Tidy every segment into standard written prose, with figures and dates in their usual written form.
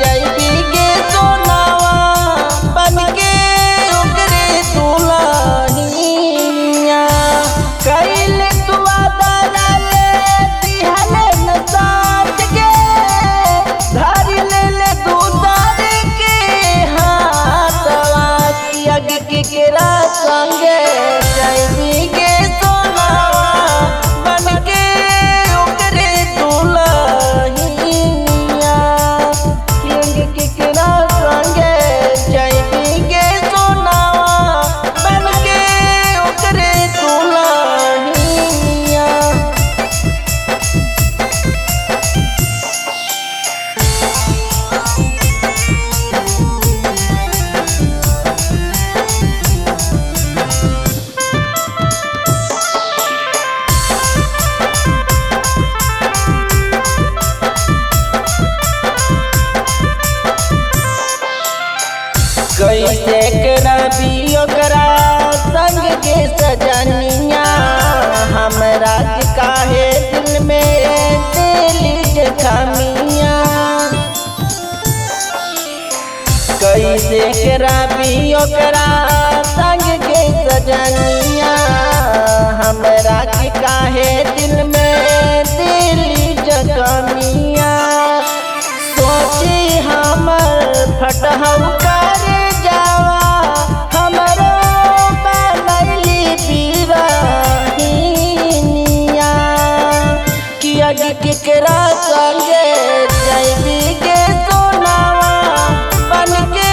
जैबी के सोनावा बनके ओकरे दुल्हनिया। कैल तू वादा ले दिहले न साथ के धर ले दूसर के हाथवा की अग केकरा संगे जैबी के सोनावा बनके ओकरे दुल्हनिया। केकरा संगे जैबी के सोनावा बनके ओकरे दुल्हनिया। कैसे करबी ओकरा संग के सजनिया। हमरा के काहे दिल में दिली जखमिया। कैसे करबी ओकरा संग के सजनिया। हमरा के काहे दिल में दिली जखमिया। सोची हमर फटहु कर जावा हमरो बनैली बिरहिनिया। कि अग केकरा संगे जैबी के सोनावा बनके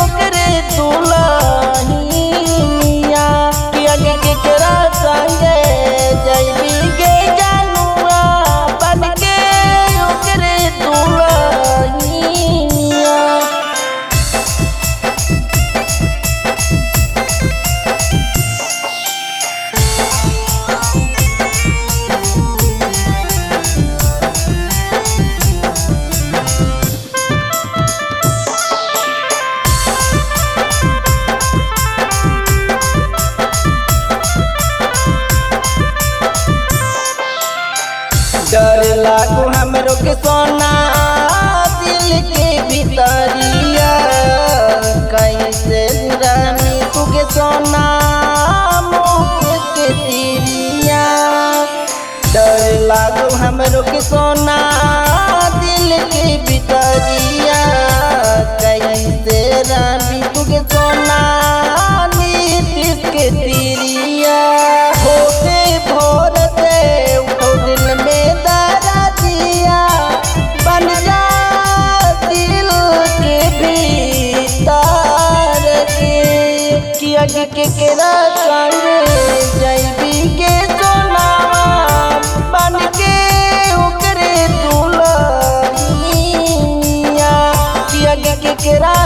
ओकरे दुल्हनिया। कि अग केकरा संगे जैबी के जानुआ बनके ओकरे दुल्हनिया। डर लागू हमरो के सोना दिल के भीतरिया। कैसे रानी तू के सोना मुँह के तिरिया। डर लागू हमरो के सोना दिल के भीतरिया। कैसे रानी तू के सोना नीतीश के तिरिया। होते भोर से दिल में दर्दिया बन जा दिल के भीतर के। कि अग केकरा संगे जैबी के सोनावा बनके ओकरे दुल्हनिया। कि अग केकरा